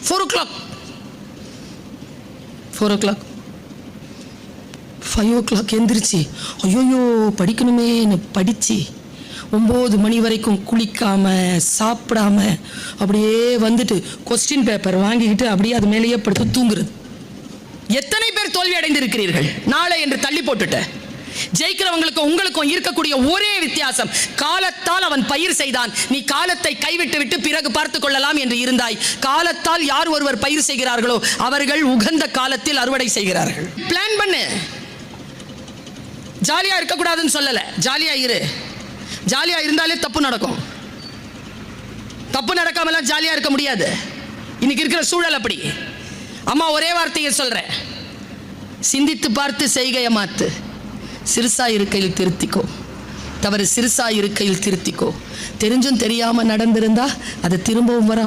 4 o'clock 5 o'clock எந்திரிச்சு ஐயோயோ படிக்கணுமேன்னு படித்து 9 மணி வரைக்கும் குளிக்காம சாப்பிடாம அப்படியே வந்துட்டு கொஸ்டின் பேப்பர் வாங்கிக்கிட்டு அப்படியே அது மேலேயே படுத்து தூங்குறது. எத்தனை பேர் தோல்வி அடைந்திருக்கிறீர்கள்? நாளை என்று தள்ளி போட்டுட்ட. ஜெயிக்கிறவங்களுக்கும் உங்களுக்கும் இருக்கக்கூடிய ஒரே வித்தியாசம், காலத்தால் அவன் பயிர் செய்தான், நீ காலத்தை கைவிட்டு விட்டு பிறகு பார்த்துக் கொள்ளலாம் என்று இருந்தாய். காலத்தால் யார் ஒருவர் பயிர் செய்கிறார்களோ அவர்கள் உகந்த காலத்தில் அறுவடை செய்கிறார்கள். பிளான் பண்ணு. ஜாலியா இருக்கக்கூடாதுன்னு சொல்லல, ஜாலியா இரு. ஜாலியா இருந்தாலே தப்பு நடக்கும். தப்பு நடக்காமலாம் ஜாலியா இருக்க முடியாது. இன்னைக்கு இருக்கிற சூழல் அப்படி. அம்மா ஒரே வார்த்தையை சொல்றேன், சிந்தித்து பார்த்து செய்கையை மாத்து. சிறுசா இருக்கையில் திருத்திக்கோ, தவறு சிறுசா இருக்கையில் திருத்திக்கோ. தெரிஞ்சும் தெரியாம நடந்திருந்தா அது திரும்பவும் வர